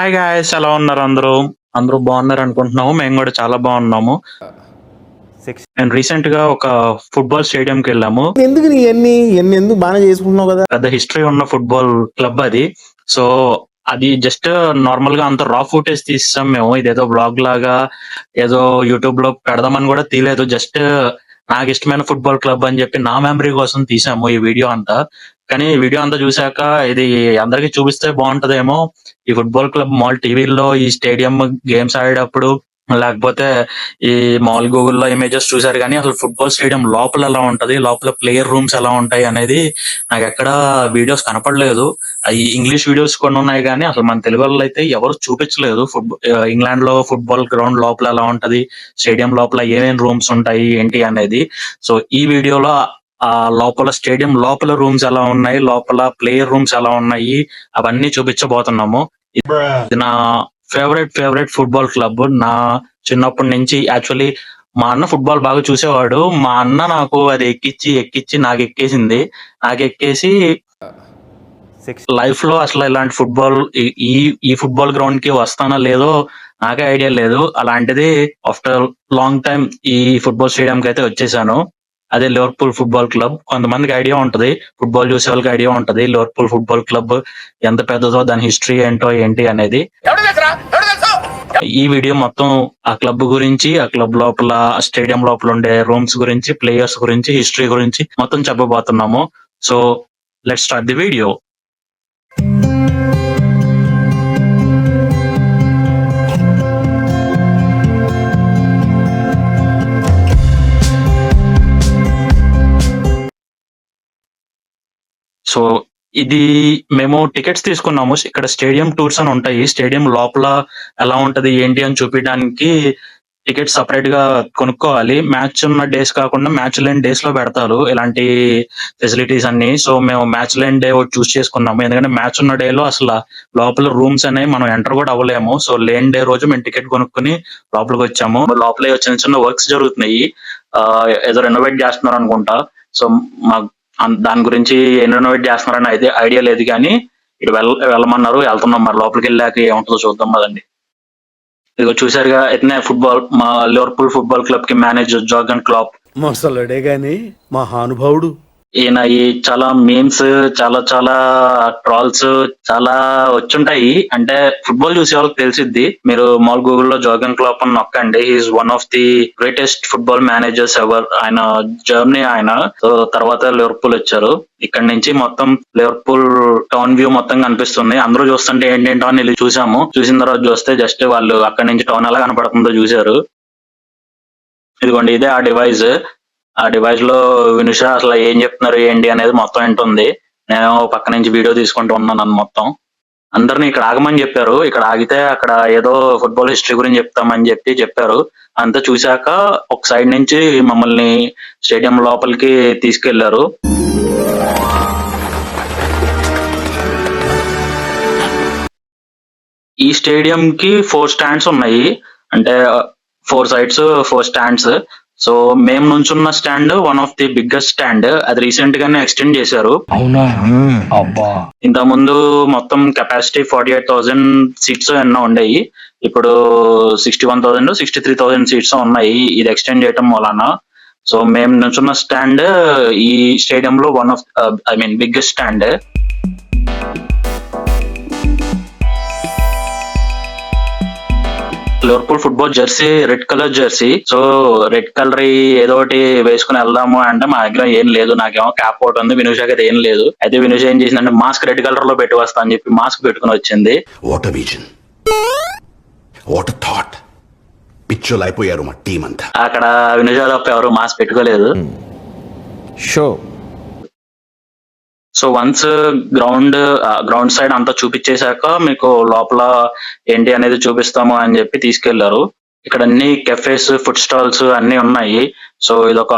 Hi guys, ఎలా ఉన్నారు అందరూ? అందరూ బాగున్నారు అనుకుంటున్నాము. మేము కూడా చాలా బాగున్నాము. నేను రీసెంట్ గా ఒక ఫుట్బాల్ స్టేడియంకి వెళ్ళాము. ఎందుకు నీ ఎన్ని ఎందుకు బాగా చేసుకుంటున్నావు కదా. పెద్ద హిస్టరీ ఉన్న ఫుట్బాల్ క్లబ్ అది. సో అది జస్ట్ నార్మల్ గా అంత రా ఫుటేజ్ తీసాం మేము. ఇదేదో బ్లాగ్ లాగా ఏదో యూట్యూబ్ లో పెడదామని కూడా తీయలేదు. జస్ట్ నాకు ఇష్టమైన ఫుట్బాల్ క్లబ్ అని చెప్పి నా మెమరీ కోసం తీసాము ఈ వీడియో అంతా. కానీ ఈ వీడియో అంతా చూసాక ఇది అందరికి చూపిస్తే బాగుంటదేమో. ఈ ఫుట్బాల్ క్లబ్ మాల్ టీవీలో ఈ స్టేడియం గేమ్స్ ఆడేటప్పుడు, లేకపోతే ఈ మాల్ గూగుల్లో ఇమేజెస్ చూసారు కానీ అసలు ఫుట్బాల్ స్టేడియం లోపల ఎలా ఉంటది, లోపల ప్లేయర్ రూమ్స్ ఎలా ఉంటాయి అనేది నాకు ఎక్కడ వీడియోస్ కనపడలేదు. ఈ ఇంగ్లీష్ వీడియోస్ కొన్ని ఉన్నాయి కానీ అసలు మన తెలుగు వాళ్ళు అయితే ఎవరు చూపించలేదు. ఇంగ్లాండ్ లో ఫుట్బాల్ గ్రౌండ్ లోపల ఎలా ఉంటది, స్టేడియం లోపల ఏమేమి రూమ్స్ ఉంటాయి ఏంటి అనేది. సో ఈ వీడియోలో ఆ లోపల స్టేడియం లోపల రూమ్స్ ఎలా ఉన్నాయి, లోపల ప్లేయర్ రూమ్స్ ఎలా ఉన్నాయి అవన్నీ చూపించబోతున్నాము. ఇది నా ఫేవరెట్ ఫుట్బాల్ క్లబ్. నా చిన్నప్పటి నుంచి యాక్చువల్లీ మా అన్న ఫుట్బాల్ బాగా చూసేవాడు. మా అన్న నాకు అది ఎక్కిచ్చి నాకు ఎక్కేసింది. నాకు ఎక్కేసి లైఫ్ లో అసలు ఇలాంటి ఫుట్బాల్ ఈ ఫుట్బాల్ గ్రౌండ్ కి వస్తానో లేదో నాకే ఐడియా లేదు. అలాంటిది ఆఫ్టర్ లాంగ్ టైం ఈ ఫుట్బాల్ స్టేడియం కి అయితే వచ్చేసాను. అదే లివర్పూల్ ఫుట్బాల్ క్లబ్. కొంతమందికి ఐడియా ఉంటది, ఫుట్బాల్ చూసే వాళ్ళకి ఐడియా ఉంటది లివర్పూల్ ఫుట్బాల్ క్లబ్ ఎంత పెద్దదో, దాని హిస్టరీ ఏంటో ఏంటి అనేది. ఈ వీడియో మొత్తం ఆ క్లబ్ గురించి, ఆ క్లబ్ లోపల స్టేడియం లోపల ఉండే రూమ్స్ గురించి, ప్లేయర్స్ గురించి, హిస్టరీ గురించి మొత్తం చెప్పబోతున్నాము. So let's start the video. So ఇది మేము టికెట్స్ తీసుకున్నాము. ఇక్కడ స్టేడియం టూర్స్ అని ఉంటాయి. స్టేడియం లోపల ఎలా ఉంటది ఏంటి అని చూపించడానికి టికెట్స్ సపరేట్ గా కొనుక్కోవాలి. మ్యాచ్ ఉన్న డేస్ కాకుండా మ్యాచ్ లేని డేస్ లో పెడతారు ఇలాంటి ఫెసిలిటీస్ అన్ని. సో మేము మ్యాచ్ లేని డే ఒకటి చూస్ చేసుకున్నాము. ఎందుకంటే మ్యాచ్ ఉన్న డే లో అసలు లోపల రూమ్స్ అనేవి మనం ఎంటర్ కూడా అవ్వలేము. సో లేని డే రోజు మేము టికెట్ కొనుక్కుని లోపలికి వచ్చాము. లోపల చిన్న చిన్న వర్క్స్ జరుగుతున్నాయి. ఏదో రెనోవేట్ చేస్తున్నారు అనుకుంటా. సో మాకు దాని గురించి రెనోవేట్ చేస్తున్నారని అయితే ఐడియా లేదు కానీ ఇటు వెళ్ళమన్నారు, వెళ్తున్నాం. మరి లోపలికి వెళ్ళాక ఏముంటుందో చూద్దాం కదండి. ఇదిగో చూసారుగా, ఇతనే మా లివర్పూల్ ఫుట్బాల్ క్లబ్ కి మేనేజర్ జోర్గన్ క్లాప్. మొసలుడే గాని మహానుభావుడు. ఈయన చాలా మీమ్స్, చాలా ట్రాల్స్ చాలా వచ్చుంటాయి. అంటే ఫుట్బాల్ చూసే వాళ్ళకి తెలిసిద్ది. మీరు మాల్ గూగుల్లో జోర్గన్ క్లాప్ అని నొక్కండి. He's one of the greatest football managers ever. ఆయన జర్మనీ ఆయన. సో తర్వాత లివర్పూల్ వచ్చారు. ఇక్కడ నుంచి మొత్తం లివర్పూల్ టౌన్ వ్యూ మొత్తం కనిపిస్తుంది. అందరూ చూస్తుంటే ఏంటేంటో అని వెళ్ళి చూసాము. చూసిన తర్వాత చూస్తే జస్ట్ వాళ్ళు అక్కడి నుంచి టౌన్ ఎలా కనపడుతుందో చూసారు. ఇదిగోండి, ఇదే ఆ డివైస్. ఆ డివైస్ లో వినుష అసలు ఏం చెప్తున్నారు ఏంటి అనేది మొత్తం వింటుంది. నేను పక్క నుంచి వీడియో తీసుకుంటూ ఉన్నాను. మొత్తం అందరిని ఇక్కడ ఆగమని చెప్పారు. ఇక్కడ ఆగితే అక్కడ ఏదో ఫుట్బాల్ హిస్టరీ గురించి చెప్తామని చెప్పారు. అంతా చూశాక ఒక సైడ్ నుంచి మమ్మల్ని స్టేడియం లోపలికి తీసుకెళ్లారు. ఈ స్టేడియం కి 4 స్టాండ్స్ ఉన్నాయి. అంటే 4 సైడ్స్ 4 స్టాండ్స్. సో మేము నుంచున్న stand one of the biggest stand. అది రీసెంట్ గానే ఎక్స్టెండ్ చేశారు. అవునా? అబ్బా. ఇంత ముందు మొత్తం కెపాసిటీ 48,000 సీట్స్ ఎన్నో ఉండేవి. ఇప్పుడు 61,000 63,000 సీట్స్ ఉన్నాయి ఇది ఎక్స్టెండ్ చేయటం వలన. సో మేము నుంచున్న స్టాండ్ ఈ స్టేడియం లో one of biggest stand. Liverpool football Jersey red colour Jersey. So red colour ఏదో ఒకటి వేసుకుని వెళ్దాము అంటే మా దగ్గర ఏం లేదు. నాకేమో క్యాప్ ఒకటి ఉంది, వినుషకి అయితే ఏం లేదు. అయితే వినుష ఏం చేసిందంటే మాస్క్ రెడ్ కలర్ లో పెట్టి వస్తా అని చెప్పి మాస్క్ పెట్టుకుని వచ్చింది. What a vision, what a thought. పిచ్చోలు అయిపోయారు మా టీం అంతా. అక్కడ వినుష తప్ప ఎవరు మాస్క్ పెట్టుకోలేదు. Show. So once ground side అంతా చూపించేశాక మీకు లోపల ఏంటి అనేది చూపిస్తాము అని చెప్పి తీసుకెళ్లారు. ఇక్కడ అన్ని కెఫేస్, ఫుడ్ స్టాల్స్ అన్ని ఉన్నాయి. సో ఇదొక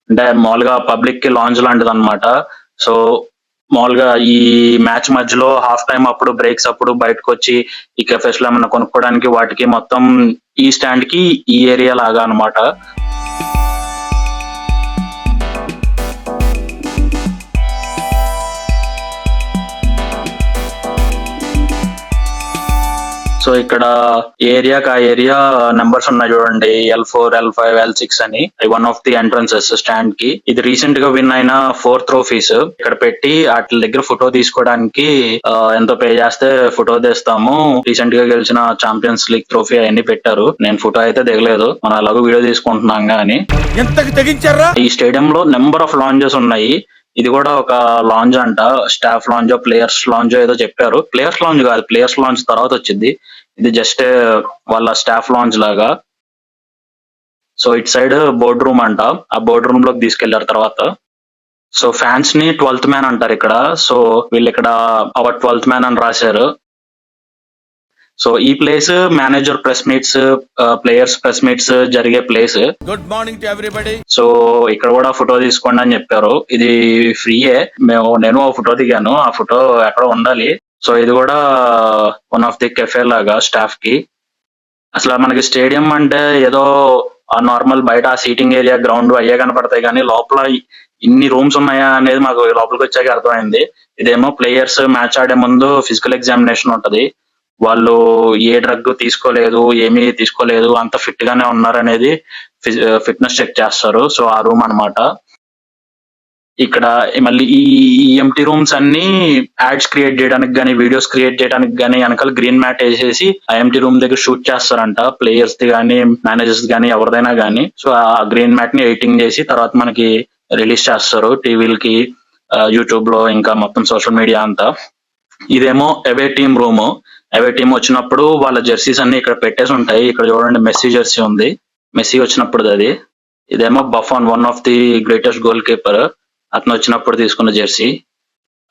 అంటే మామూలుగా పబ్లిక్ కి లాంజ్ లాంటిది అనమాట. సో మామూలుగా ఈ మ్యాచ్ మధ్యలో హాఫ్ టైం అప్పుడు, బ్రేక్స్ అప్పుడు బయటకు వచ్చి ఈ కెఫేస్ లో ఏమన్నా కొనుక్కోవడానికి వాటికి మొత్తం ఈ స్టాండ్ కి ఈ ఏరియా లాగా అనమాట. సో ఇక్కడ ఏరియాకి ఆ ఏరియా నెంబర్స్ ఉన్నాయి చూడండి, L4, L5, L6 అని. One of the entrances stand కి. ఇది రీసెంట్ గా విన్ అయిన 4 ట్రోఫీస్ ఇక్కడ పెట్టి వాటి దగ్గర ఫోటో తీసుకోవడానికి ఎంతో పే చేస్తే ఫోటో తీస్తాము. రీసెంట్ గా గెలిచిన ఛాంపియన్స్ లీగ్ ట్రోఫీ అవన్నీ పెట్టారు. నేను ఫోటో అయితే దిగలేదు, మనం అలాగో వీడియో తీసుకుంటున్నాం కానీ. ఈ స్టేడియం లో నెంబర్ ఆఫ్ లాంజెస్ ఉన్నాయి. ఇది కూడా ఒక లాంజ్ అంట, స్టాఫ్ లాంజ్, ప్లేయర్స్ లాంజ్ ఏదో చెప్పారు. ప్లేయర్స్ లాంజ్ కాదు, ప్లేయర్స్ లాంజ్ తర్వాత వచ్చింది. ఇది జస్ట్ వాళ్ళ స్టాఫ్ లాంజ్ లాగా. So it side board room అంట, ఆ బోర్డ్ రూమ్ లోకి తీసుకెళ్లారు తర్వాత. సో ఫ్యాన్స్ ని 12th మ్యాన్ అంటారు ఇక్కడ. సో వీళ్ళు ఇక్కడ అవర్ 12th మ్యాన్ అని రాశారు. సో ఈ place manager press meets, players press meets జరిగే place. Good morning to everybody. So ఇక్కడ కూడా ఫోటో తీసుకోండి అని చెప్పారు. ఇది ఫ్రీయే. నేను ఆ ఫోటో దిగాను, ఆ ఫోటో ఎక్కడ ఉండాలి. సో ఇది కూడా వన్ ఆఫ్ ది కెఫే లాగా స్టాఫ్ కి. అసలు మనకి స్టేడియం అంటే ఏదో నార్మల్ బయట సీటింగ్ ఏరియా, గ్రౌండ్ అయ్యే కనపడతాయి, కానీ లోపల ఇన్ని రూమ్స్ ఉన్నాయా అనేది మాకు లోపలికి వచ్చాక అర్థమైంది. ఇదేమో ప్లేయర్స్ మ్యాచ్ ఆడే ముందు ఫిజికల్ ఎగ్జామినేషన్ ఉంటది. వాళ్ళు ఏ డ్రగ్ తీసుకోలేదు, ఏమీ తీసుకోలేదు, అంత ఫిట్ గానే ఉన్నారు అనేది ఫిట్నెస్ చెక్ చేస్తారు. సో ఆ రూమ్ అన్నమాట. ఇక్కడ మళ్ళీ ఈ ఎంటీ రూమ్స్ అన్ని యాడ్స్ క్రియేట్ చేయడానికి గానీ, వీడియోస్ క్రియేట్ చేయడానికి గానీ వెనకాల గ్రీన్ మ్యాట్ వేసేసి ఆ ఎంటీ రూమ్ దగ్గర షూట్ చేస్తారంట. ప్లేయర్స్ ది గానీ, మేనేజర్స్ గానీ, ఎవరిదైనా గానీ. సో ఆ గ్రీన్ మ్యాట్ ని ఎడిటింగ్ చేసి తర్వాత మనకి రిలీజ్ చేస్తారు టీవీలకి, యూట్యూబ్ లో, ఇంకా మొత్తం సోషల్ మీడియా అంతా. ఇదేమో అవే టీమ్ రూమ్. అవే టీమ్ వచ్చినప్పుడు వాళ్ళ జెర్సీస్ అన్ని ఇక్కడ పెట్టేసి ఉంటాయి. ఇక్కడ చూడండి మెస్సీ జెర్సీ ఉంది, మెస్సీ వచ్చినప్పుడు అది. ఇదేమో Buffon, one of the greatest goalkeeper, అతను వచ్చినప్పుడు తీసుకున్న జెర్సీ.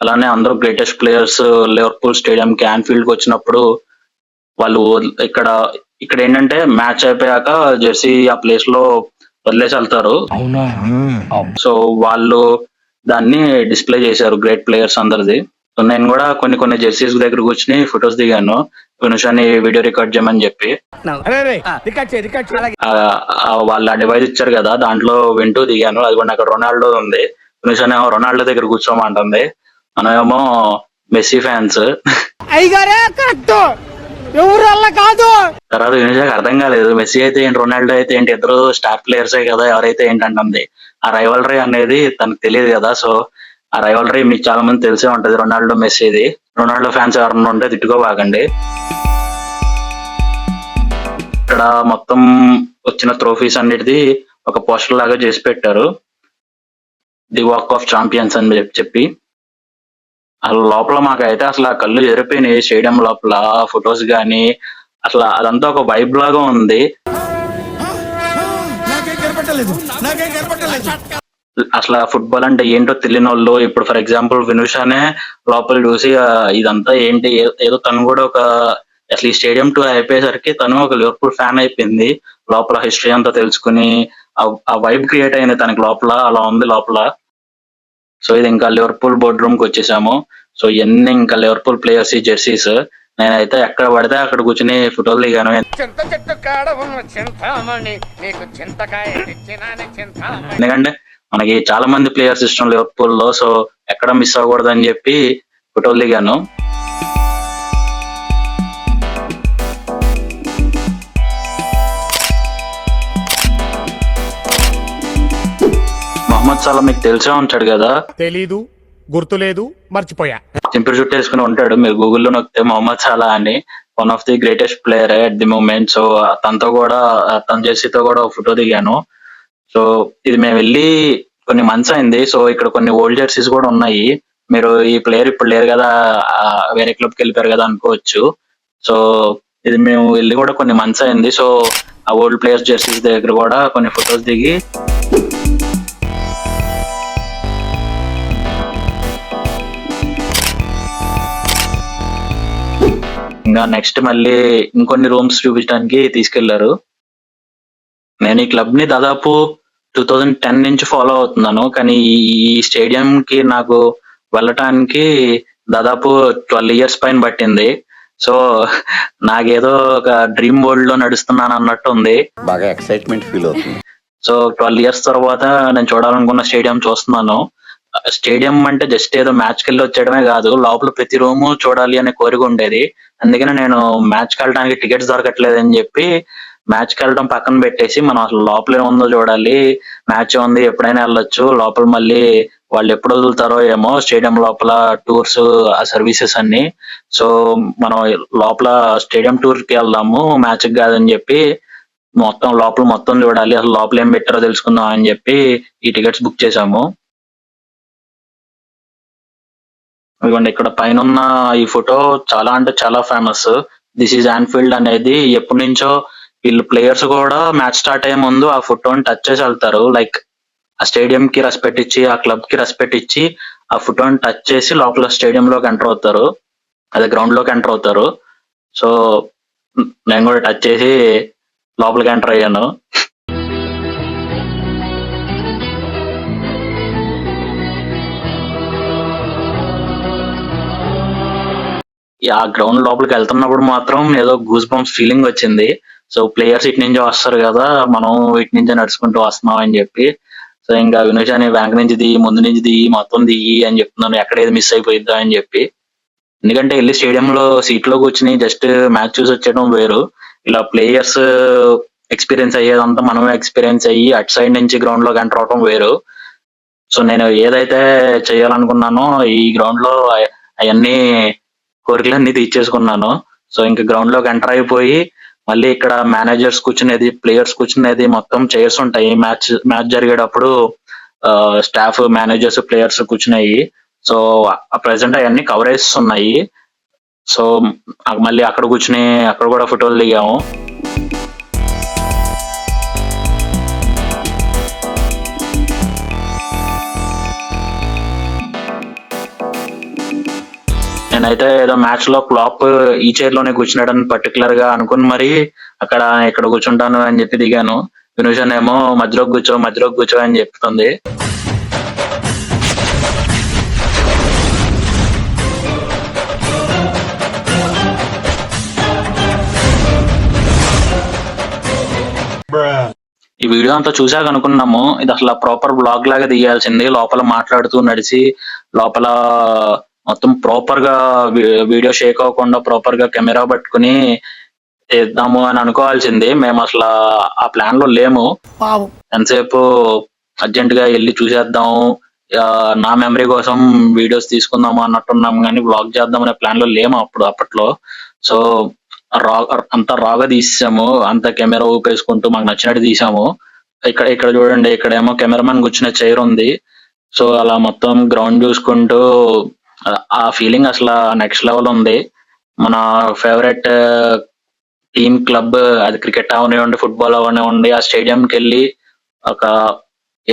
అలానే అందరూ గ్రేటెస్ట్ ప్లేయర్స్ లివర్పూల్ స్టేడియం కి, యాన్ఫీల్డ్ కి వచ్చినప్పుడు వాళ్ళు ఇక్కడ ఏంటంటే మ్యాచ్ అయిపోయాక జెర్సీ ఆ ప్లేస్ లో వదిలేసి వెళ్తారు. అవునా? సో వాళ్ళు దాన్ని డిస్ప్లే చేశారు, గ్రేట్ ప్లేయర్స్ అందరిది. సో నేను కూడా కొన్ని జెర్సీస్ దగ్గర కూర్చుని ఫొటోస్ దిగాను, వినుషాని వీడియో రికార్డ్ చేయమని చెప్పి. వాళ్ళు ఆ డివైస్ ఇచ్చారు కదా, దాంట్లో వింటూ దిగాను. అది కూడా అక్కడ రొనాల్డో ఉంది. వినుషాని ఏమో రొనాల్డో దగ్గర కూర్చోమంటుంది, మనమేమో మెస్సీ ఫ్యాన్స్. తర్వాత వినుషాకి అర్థం కాలేదు, మెస్సీ అయితే ఏంటి, రొనాల్డో అయితే ఏంటి, ఇద్దరు స్టార్ ప్లేయర్సే కదా, ఎవరైతే ఏంటంటుంది. ఆ రైవల్రీ అనేది తనకు తెలియదు కదా. సో ఆ రైవల్రీ మీకు చాలా మంది తెలిసే ఉంటది, రొనాల్డో మెస్సీది. రొనాల్డో ఫ్యాన్స్ ఎవరన్నా ఉంటే తిట్టుకోబాకండి. ఇక్కడ మొత్తం వచ్చిన ట్రోఫీస్ అన్నిటిది ఒక పోస్టర్ లాగా చేసి పెట్టారు, ది వాక్ ఆఫ్ ఛాంపియన్స్ అని చెప్పి. అసలు లోపల మాకైతే అసలు ఆ కళ్ళు ఎరిపోయినాయి. స్టేడియం లోపల ఫొటోస్ గానీ అసలు అదంతా ఒక వైబ్ లాగా ఉంది. అసలు ఫుట్బాల్ అంటే ఏంటో తెలియని వాళ్ళు, ఇప్పుడు ఫర్ ఎగ్జాంపుల్ వినుషానే లోపల చూసి ఇదంతా ఏంటి, ఏదో తను కూడా ఒక, అసలు ఈ స్టేడియం టూర్ అయిపోయేసరికి తను ఒక లివర్పూల్ ఫ్యాన్ అయిపోయింది. లోపల హిస్టరీ అంతా తెలుసుకుని ఆ వైబ్ క్రియేట్ అయింది తనకి లోపల, అలా ఉంది లోపల. సో ఇది ఇంకా లివర్పూల్ బోర్డ్ రూమ్ కి వచ్చేసాము. సో ఇవన్నీ ఇంకా లివర్పూల్ ప్లేయర్స్ జెర్సీస్. నేనైతే ఎక్కడ పడితే అక్కడ కూర్చుని ఫోటోలు దిగాను. ఎందుకంటే మనకి చాలా మంది ప్లేయర్స్ ఇష్టం లివర్పూల్ లో, సో ఎక్కడ మిస్ అవ్వకూడదు అని చెప్పి ఫోటోలు దిగాను. మొహమ్మద్ సలా మీకు తెలిసే ఉంటాడు కదా. తెలీదు, గుర్తులేదు, మర్చిపోయా. చింపిరి చుట్టూ వేసుకుని ఉంటాడు, మీరు గూగుల్లో నొక్కితే మొహమ్మద్ సలా అని. One of the greatest player at the moment. So తనతో కూడా, తన జెర్సీతో కూడా ఫోటో దిగాను. సో ఇది మేము వెళ్ళి కొన్ని మంత్స్ అయింది. సో ఇక్కడ కొన్ని ఓల్డ్ జెర్సీస్ కూడా ఉన్నాయి. మీరు ఈ ప్లేయర్ ఇప్పుడు లేరు కదా, వేరే క్లబ్ కి వెళ్ళిపోయారు కదా అనుకోవచ్చు. సో ఇది మేము వెళ్ళి కూడా కొన్ని మంత్స్ అయింది. సో ఆ ఓల్డ్ ప్లేయర్స్ జెర్సీస్ దగ్గర కూడా కొన్ని ఫొటోస్ దిగి, ఇంకా నెక్స్ట్ మళ్ళీ ఇంకొన్ని రూమ్స్ చూపించడానికి తీసుకెళ్లారు. నేను ఈ క్లబ్ ని దాదాపు 2010 నుంచి ఫాలో అవుతున్నాను, కానీ ఈ స్టేడియం కి నాకు వెళ్ళటానికి దాదాపు 12 years పైన పట్టింది. సో నాకేదో ఒక డ్రీమ్ వరల్డ్ లో నడుస్తున్నాను అన్నట్టు ఉంది. బాగా ఎక్సైట్మెంట్ ఫీల్ అవుతుంది. సో 12 years తర్వాత నేను చూడాలనుకున్న స్టేడియం చూస్తున్నాను. స్టేడియం అంటే జస్ట్ ఏదో మ్యాచ్ కి వెళ్ళి వచ్చేయడమే కాదు, లోపల ప్రతి రూము చూడాలి అనే కోరిక ఉండేది. అందుకనే నేను మ్యాచ్ కి వెళ్ళడానికి టికెట్స్ దొరకట్లేదు అని చెప్పి మ్యాచ్ కి వెళ్ళడం పక్కన పెట్టేసి మనం అసలు లోపల ఏముందో చూడాలి, మ్యాచ్ ఉంది ఎప్పుడైనా వెళ్ళొచ్చు, లోపల మళ్ళీ వాళ్ళు ఎప్పుడు వదులుతారో ఏమో స్టేడియం లోపల టూర్స్ ఆ సర్వీసెస్ అన్ని, సో మనం లోపల స్టేడియం టూర్ కి వెళ్దాము మ్యాచ్ కి కాదని చెప్పి మొత్తం లోపల మొత్తం చూడాలి, అసలు లోపల ఏం పెట్టారో తెలుసుకుందాం అని చెప్పి ఈ టికెట్స్ బుక్ చేసాము. ఇదిగోండి ఇక్కడ పైన ఉన్న ఈ ఫోటో చాలా అంటే చాలా ఫేమస్. దిస్ ఈజ్ ఆన్ఫీల్డ్ అనేది ఎప్పటి నుంచో వీళ్ళు ప్లేయర్స్ కూడా మ్యాచ్ స్టార్ట్ అయ్యే ముందు ఆ ఫోటోని టచ్ చేసి వెళ్తారు. లైక్ ఆ స్టేడియం కి రెస్పెక్ట్ ఇచ్చి, ఆ క్లబ్ కి రెస్పెక్ట్ ఇచ్చి ఆ ఫోటోని టచ్ చేసి లోపల స్టేడియం లోకి ఎంటర్ అవుతారు, అదే గ్రౌండ్ లోకి ఎంటర్ అవుతారు. సో నేను కూడా టచ్ చేసి లోపలికి ఎంటర్ అయ్యాను. ఆ గ్రౌండ్ లోపలికి వెళ్తున్నప్పుడు మాత్రం ఏదో గూస్ బంప్స్ ఫీలింగ్ వచ్చింది. సో ప్లేయర్స్ ఇటు నుంచి వస్తారు కదా, మనం ఇటు నుంచే నడుచుకుంటూ వస్తున్నాం అని చెప్పి, సో ఇంకా వినోష్ అని బ్యాంక్ నుంచి దిగి ముందు నుంచి దిగి మొత్తం దిగి అని చెప్తున్నాను, ఎక్కడేది మిస్ అయిపోయిద్దా అని చెప్పి. ఎందుకంటే వెళ్ళి స్టేడియం లో సీట్ లో కూర్చుని జస్ట్ మ్యాచ్ చూసి వచ్చేయడం వేరు, ఇలా ప్లేయర్స్ ఎక్స్పీరియన్స్ అయ్యేదంతా మనమే ఎక్స్పీరియన్స్ అయ్యి అటు సైడ్ నుంచి గ్రౌండ్ లోకి ఎంటర్ అవడం వేరు. సో నేను ఏదైతే చేయాలనుకున్నానో ఈ గ్రౌండ్ లో అవన్నీ కోరికలన్నీ తీర్చేసుకున్నాను. సో ఇంకా గ్రౌండ్ లోకి ఎంటర్ అయిపోయి మళ్ళీ ఇక్కడ మేనేజర్స్ కూర్చునేది, ప్లేయర్స్ కూర్చునేది, మొత్తం చైర్స్ ఉంటాయి. మ్యాచ్ జరిగేటప్పుడు స్టాఫ్, మేనేజర్స్, ప్లేయర్స్ కూర్చున్నాయి. సో ప్రెసెంట్ అవన్నీ కవరేజ్ ఉన్నాయి. సో మళ్ళీ అక్కడ కూర్చుని అక్కడ కూడా ఫోటోలు దిగాము. నేనైతే ఏదో మ్యాచ్ లో ఫ్లాప్ ఈ చైర్ లోనే కూర్చున్నాడని పర్టికులర్ గా అనుకుని మరి అక్కడ ఇక్కడ కూర్చుంటాను అని చెప్పి దిగాను. వినూషన్ ఏమో మధ్యలోకి కూర్చో అని చెప్తుంది. ఈ వీడియో అంతా చూసాక అనుకున్నాము ఇది అసలు ప్రాపర్ బ్లాగ్ లాగా తీయాల్సింది, లోపల మాట్లాడుతూ నడిచి లోపల మొత్తం ప్రాపర్ గా వీడియో షేక్ అవ్వకుండా ప్రాపర్ గా కెమెరా పట్టుకుని చేద్దాము అని అనుకోవాల్సింది. మేము అసలు ఆ ప్లాన్ లో లేము. ఎంతసేపు అర్జెంట్ గా వెళ్ళి చూసేద్దాము, నా మెమరీ కోసం వీడియోస్ తీసుకుందాము అన్నట్టున్నాము, కానీ బ్లాగ్ చేద్దాం అనే ప్లాన్ లో లేము అప్పట్లో. సో అంత రాగా తీసాము, అంత కెమెరా ఊపేసుకుంటూ మాకు నచ్చినట్టు తీసాము. ఇక్కడ చూడండి, ఇక్కడేమో కెమెరామెన్ కూర్చునే చైర్ ఉంది. సో అలా మొత్తం గ్రౌండ్ చూసుకుంటూ ఆ ఫీలింగ్ అసలు నెక్స్ట్ లెవెల్ ఉంది. మన ఫేవరెట్ టీమ్ క్లబ్, అది క్రికెట్ అవనివ్వండి, ఫుట్బాల్ అవనివ్వండి, ఆ స్టేడియంకి వెళ్ళి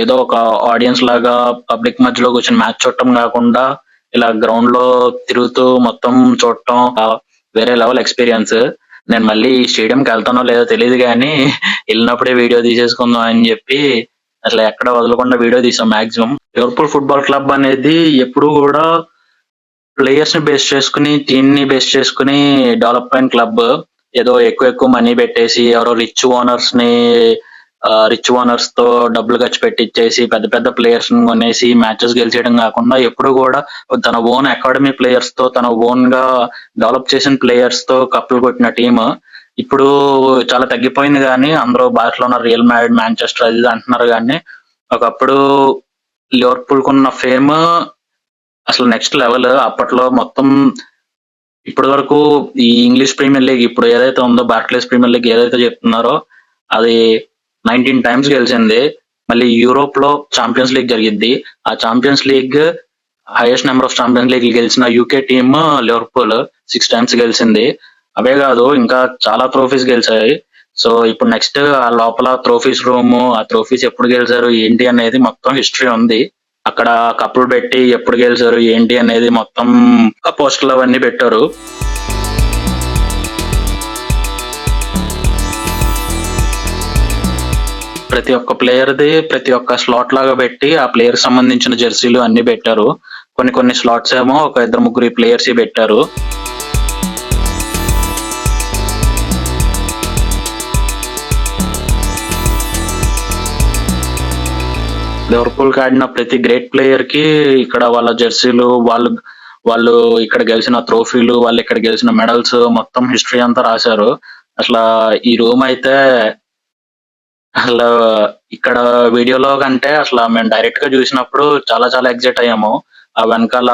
ఏదో ఒక ఆడియన్స్ లాగా పబ్లిక్ మధ్యలో కూర్చొని మ్యాచ్ చూడటం కాకుండా ఇలా గ్రౌండ్ లో తిరుగుతూ మొత్తం చూడటం వేరే లెవెల్ ఎక్స్పీరియన్స్. నేను మళ్ళీ స్టేడియంకి వెళ్తానో లేదో తెలియదు కానీ వెళ్ళినప్పుడే వీడియో తీసేసుకుందాం అని చెప్పి అసలు ఎక్కడ వదలకుండా వీడియో తీసాం మాక్సిమం. లివర్పూల్ ఫుట్బాల్ క్లబ్ అనేది ఎప్పుడు కూడా ప్లేయర్స్ ని బేస్ చేసుకుని, టీమ్ ని బేస్ చేసుకుని డెవలప్ అయిన క్లబ్. ఏదో ఎక్కువ మనీ పెట్టేసి ఎవరో రిచ్ ఓనర్స్ తో డబ్బులు ఖర్చు పెట్టించేసి పెద్ద పెద్ద ప్లేయర్స్ ని కొనేసి మ్యాచెస్ గెలిచేయడం కాకుండా ఎప్పుడు కూడా తన ఓన్ అకాడమీ ప్లేయర్స్ తో, తన ఓన్ గా డెవలప్ చేసిన ప్లేయర్స్ తో కప్పులు కొట్టిన టీమ్ ఇప్పుడు చాలా తగ్గిపోయింది. కానీ అందరూ బార్సిలోనా, రియల్ మాడ్రిడ్, మాంచెస్టర్ అది అంటున్నారు, కానీ ఒకప్పుడు లివర్పూల్ కున్న ఫేమ్ అసలు నెక్స్ట్ లెవెల్. అప్పట్లో మొత్తం ఇప్పటి వరకు ఈ ఇంగ్లీష్ ప్రీమియర్ లీగ్ ఇప్పుడు ఏదైతే ఉందో, బార్క్లేస్ ప్రీమియర్ లీగ్ ఏదైతే చెప్తున్నారో అది 19 times గెలిచింది. మళ్ళీ యూరోప్ లో ఛాంపియన్స్ లీగ్ జరిగింది, ఆ champions league highest number of champions league గెలిచిన యూకే టీమ్ లివర్పూల్ 6 times గెలిచింది. అవే కాదు ఇంకా చాలా ట్రోఫీస్ గెలిచాయి. సో ఇప్పుడు నెక్స్ట్ ఆ లోపల ట్రోఫీస్ రూమ్, ఆ ట్రోఫీస్ ఎప్పుడు గెలిచారు ఏంటి అనేది మొత్తం హిస్టరీ ఉంది. అక్కడ కప్పులు పెట్టి ఎప్పుడు గెలిచారు ఏంటి అనేది మొత్తం పోస్టర్లు అవన్నీ పెట్టారు. ప్రతి ఒక్క ప్లేయర్ది ప్రతి ఒక్క స్లాట్ లాగా పెట్టి ఆ ప్లేయర్ సంబంధించిన జెర్సీలు అన్ని పెట్టారు. కొన్ని స్లాట్స్ ఏమో ఒక 2-3 ప్లేయర్స్ పెట్టారు. లివర్పూల్ కి ఆడిన ప్రతి గ్రేట్ ప్లేయర్ కి ఇక్కడ వాళ్ళ జెర్సీలు, వాళ్ళు వాళ్ళు ఇక్కడ గెలిచిన ట్రోఫీలు, వాళ్ళు ఇక్కడ గెలిచిన మెడల్స్, మొత్తం హిస్టరీ అంతా రాశారు. అసలు ఈ రూమ్ అయితే అసలు ఇక్కడ వీడియోలో కంటే అసలు మేము డైరెక్ట్ గా చూసినప్పుడు చాలా చాలా ఎగ్జైట్ అయ్యాము. ఆ వెనకాల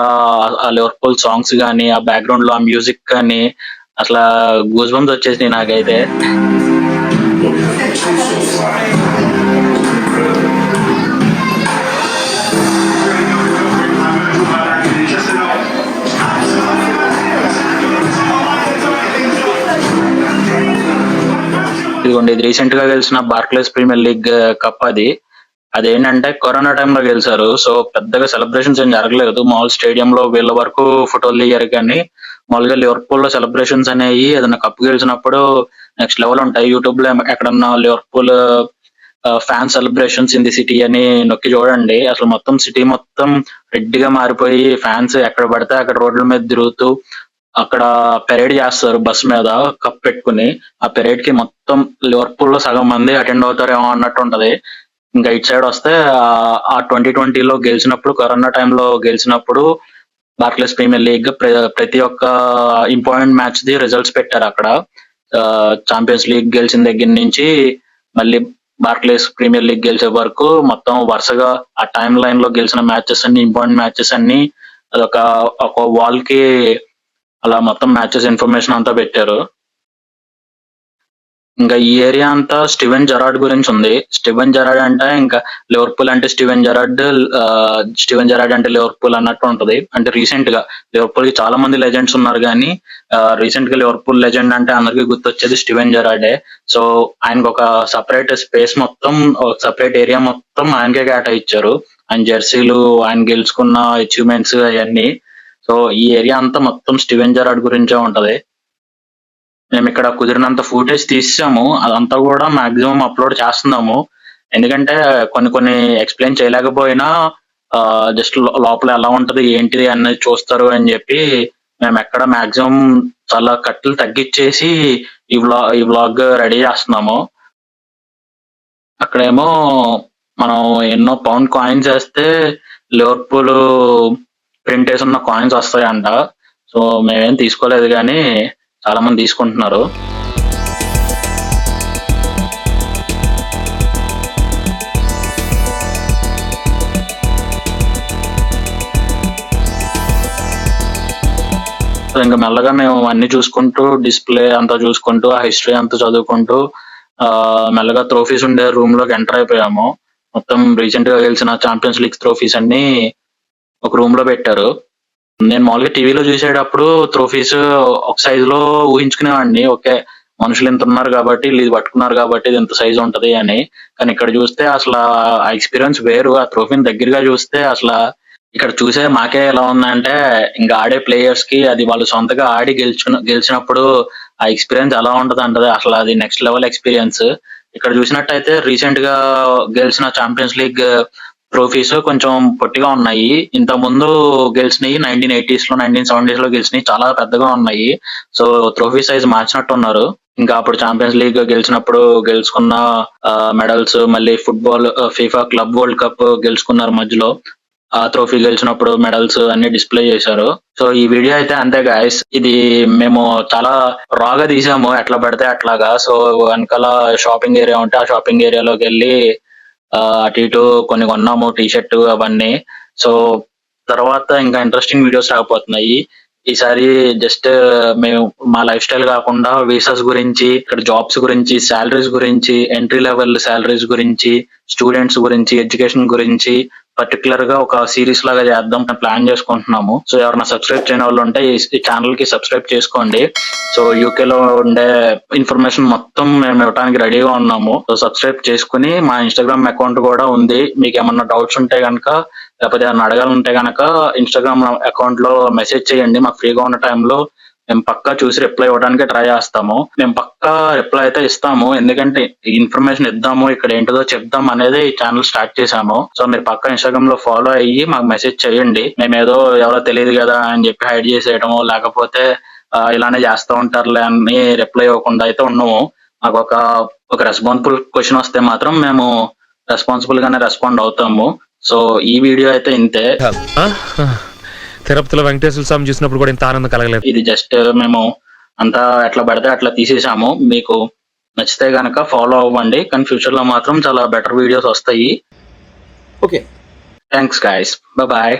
ఆ లివర్పూల్ సాంగ్స్ గానీ, ఆ బ్యాక్గ్రౌండ్ లో ఆ మ్యూజిక్ కానీ అసలు గూస్ బంప్స్ వచ్చేసినాయి నాకైతే. ఇదిగోండి, ఇది రీసెంట్ గా గెలిచిన బార్క్లేస్ ప్రీమియర్ లీగ్ కప్. అదేంటంటే కరోనా టైంలో గెలిచారు. సో పెద్దగా సెలబ్రేషన్స్ ఏం జరగలేదు. మామూలు స్టేడియం లో వీళ్ళ వరకు ఫోటోలు దిగారు, కానీ మామూలుగా లివర్పూల్ లో సెలబ్రేషన్స్ అనేవి ఏదైనా కప్ గెలిచినప్పుడు నెక్స్ట్ లెవెల్ ఉంటాయి. యూట్యూబ్ లో ఎక్కడన్నా Liverpool fan celebrations in the city అని నొక్కి చూడండి. అసలు మొత్తం సిటీ మొత్తం రెడ్ గా మారిపోయి ఫ్యాన్స్ ఎక్కడ పడితే అక్కడ రోడ్ల మీద తిరుగుతూ అక్కడ పెరేడ్ చేస్తారు బస్ మీద కప్ పెట్టుకుని. ఆ పెరేడ్ కి మొత్తం లివర్పూల్ లో సగం మంది అటెండ్ అవుతారేమో అన్నట్టు ఉంటది. ఇంకా ఇటు సైడ్ వస్తే ఆ 2020లో గెలిచినప్పుడు, కరోనా టైంలో గెలిచినప్పుడు బార్క్లేస్ ప్రీమియర్ లీగ్ ప్రతి ఒక్క ఇంపార్టెంట్ మ్యాచ్ ది రిజల్ట్స్ పెట్టారు అక్కడ. ఛాంపియన్స్ లీగ్ గెలిచిన దగ్గర నుంచి మళ్ళీ బార్క్లేస్ ప్రీమియర్ లీగ్ గెలిచే వరకు మొత్తం వరుసగా ఆ టైం లైన్ లో గెలిచిన మ్యాచెస్ అన్ని, ఇంపార్టెంట్ మ్యాచెస్ అన్ని అదొక ఒక వాల్ కి అలా మొత్తం మ్యాచెస్ ఇన్ఫర్మేషన్ అంతా పెట్టారు. ఇంకా ఈ ఏరియా అంతా స్టీవెన్ జెరార్డ్ గురించి ఉంది. స్టీవెన్ జెరార్డ్ అంటే ఇంకా లివర్పూల్ అంటే స్టీవెన్ జెరార్డ్, స్టీవెన్ జెరార్డ్ అంటే లివర్పూల్ అన్నట్టు ఉంటది. అంటే రీసెంట్ గా లివర్పూల్ కి చాలా మంది లెజెండ్స్ ఉన్నారు, కానీ రీసెంట్ గా లివర్పూల్ లెజెండ్ అంటే అందరికీ గుర్తొచ్చేది స్టీవెన్ జెరార్డే. సో ఆయనకు ఒక సపరేట్ స్పేస్ మొత్తం, ఒక సపరేట్ ఏరియా మొత్తం ఆయనకే కేటాయించారు. ఆయన జెర్సీలు, ఆయన గెలుచుకున్న అచీవ్మెంట్స్ అవన్నీ. సో ఈ ఏరియా అంతా మొత్తం స్టీవెన్ జెరార్డ్ గురించే ఉంటది. మేము ఇక్కడ కుదిరినంత ఫుటేజ్ తీసాము, అదంతా కూడా మాక్సిమం అప్లోడ్ చేస్తున్నాము. ఎందుకంటే కొన్ని కొన్ని ఎక్స్ప్లెయిన్ చేయలేకపోయినా జస్ట్ లోపల ఎలా ఉంటది ఏంటిది అన్నది చూస్తారు అని చెప్పి మేము ఎక్కడ మాక్సిమం చాలా కట్లు తగ్గించేసి ఈ వ్లాగ్ రెడీ చేస్తున్నాము. అక్కడేమో మనం ఎన్నో పౌండ్ కాయిన్స్ వేస్తే లివర్పూల్ ప్రింట్ వేసి ఉన్న కాయిన్స్ వస్తాయంట. సో మేమేం తీసుకోలేదు, కానీ చాలా మంది తీసుకుంటున్నారు. ఇంకా మెల్లగా మేము అన్ని చూసుకుంటూ, డిస్ప్లే అంతా చూసుకుంటూ, ఆ హిస్టరీ అంతా చదువుకుంటూ మెల్లగా ట్రోఫీస్ ఉండే రూమ్ లోకి ఎంటర్ అయిపోయాము. మొత్తం రీసెంట్ గా గెలిచిన ఛాంపియన్స్ లీగ్ ట్రోఫీస్ అన్ని ఒక రూమ్ లో పెట్టారు. నేను మామూలుగా టీవీలో చూసేటప్పుడు ట్రోఫీస్ ఒక సైజ్ లో ఊహించుకునేవాడిని. ఓకే, మనుషులు ఇంత ఉన్నారు కాబట్టి, ఇది పట్టుకున్నారు కాబట్టి ఇది ఇంత సైజ్ ఉంటది అని. కానీ ఇక్కడ చూస్తే అసలు ఆ ఎక్స్పీరియన్స్ వేరు. ఆ ట్రోఫీని దగ్గరగా చూస్తే అసలు ఇక్కడ చూసే మాకే ఎలా ఉందంటే, ఇంకా ఆడే ప్లేయర్స్ కి అది వాళ్ళు సొంతగా ఆడి గెలిచినప్పుడు ఆ ఎక్స్పీరియన్స్ ఎలా ఉంటది అంటే అసలు అది నెక్స్ట్ లెవెల్ ఎక్స్పీరియన్స్. ఇక్కడ చూసినట్టయితే రీసెంట్ గా గెలిచిన ఛాంపియన్స్ లీగ్ ట్రోఫీస్ కొంచెం పొట్టిగా ఉన్నాయి. ఇంత ముందు గెలిచినవి 1980s లో, 1970s లో గెలిచినవి చాలా పెద్దగా ఉన్నాయి. సో ట్రోఫీ సైజ్ మార్చినట్టు ఉన్నారు. ఇంకా అప్పుడు ఛాంపియన్స్ లీగ్ గెలిచినప్పుడు గెలుచుకున్న మెడల్స్, మళ్ళీ football FIFA club world cup గెలుచుకున్నారు మధ్యలో. ఆ ట్రోఫీ గెలిచినప్పుడు మెడల్స్ అన్ని డిస్ప్లే చేశారు. సో ఈ వీడియో అయితే అంతే గాయస్. ఇది మేము చాలా రాగా తీసాము, ఎట్లా పడితే అట్లాగా. సో వెనకాల షాపింగ్ ఏరియా ఉంటే ఆ షాపింగ్ ఏరియాలోకి వెళ్ళి అటు ఇటు కొన్ని కొన్నాము, టీ షర్ట్ అవన్నీ. సో తర్వాత ఇంకా ఇంట్రెస్టింగ్ వీడియోస్ రాకపోతున్నాయి. ఈసారి జస్ట్ మేము మా లైఫ్ స్టైల్ కాకుండా వీసాస్ గురించి, ఇక్కడ జాబ్స్ గురించి, శాలరీస్ గురించి, ఎంట్రీ లెవెల్ శాలరీస్ గురించి, స్టూడెంట్స్ గురించి, ఎడ్యుకేషన్ గురించి పర్టికులర్ గా ఒక సిరీస్ లాగా చేద్దాం ప్లాన్ చేసుకుంటున్నాము. సో ఎవరైనా సబ్స్క్రైబ్ చేయని వాళ్ళు ఉంటే ఈ ఛానల్ కి సబ్స్క్రైబ్ చేసుకోండి. సో యూకే లో ఉండే ఇన్ఫర్మేషన్ మొత్తం మేము ఇవ్వడానికి రెడీగా ఉన్నాము. సో సబ్స్క్రైబ్ చేసుకుని, మా ఇన్స్టాగ్రామ్ అకౌంట్ కూడా ఉంది. మీకు ఏమన్నా డౌట్స్ ఉంటే కనుక, లేకపోతే ఏమన్నా అడగాలంటే కనుక ఇన్స్టాగ్రామ్ అకౌంట్ లో మెసేజ్ చేయండి. మాకు ఫ్రీగా ఉన్న టైంలో మేము పక్కా చూసి రిప్లై ఇవ్వడానికి ట్రై చేస్తాము. మేము పక్కా రిప్లై అయితే ఇస్తాము, ఎందుకంటే ఇన్ఫర్మేషన్ ఇద్దాము, ఇక్కడ ఏంటిదో చెప్దాం అనేది ఈ ఛానల్ స్టార్ట్ చేశాము. సో మీరు పక్కా ఇన్స్టాగ్రామ్ లో ఫాలో అయ్యి మాకు మెసేజ్ చేయండి. మేము ఏదో ఎవరో తెలియదు కదా అని చెప్పి హైడ్ చేసేయడము, లేకపోతే ఇలానే చేస్తూ ఉంటారులే అని రిప్లై ఇవ్వకుండా అయితే ఉన్నాము. మాకు ఒక రెస్పాన్సిబుల్ క్వశ్చన్ వస్తే మాత్రం మేము రెస్పాన్సిబుల్ గానే రెస్పాండ్ అవుతాము. సో ఈ వీడియో అయితే ఇంతే. తిరుపతిలో వెంకటేశ్వర స్వామి చూసినప్పుడు కూడా ఇంత ఆనందం కలగలేదు. ఇది జస్ట్ మేము అంతా ఎట్లా పడితే అట్లా తీసేసాము. మీకు నచ్చితే గనక ఫాలో అవ్వండి, కానీ ఫ్యూచర్ లో మాత్రం చాలా బెటర్ వీడియోస్ వస్తాయి. ఓకే. Thanks guys, bye.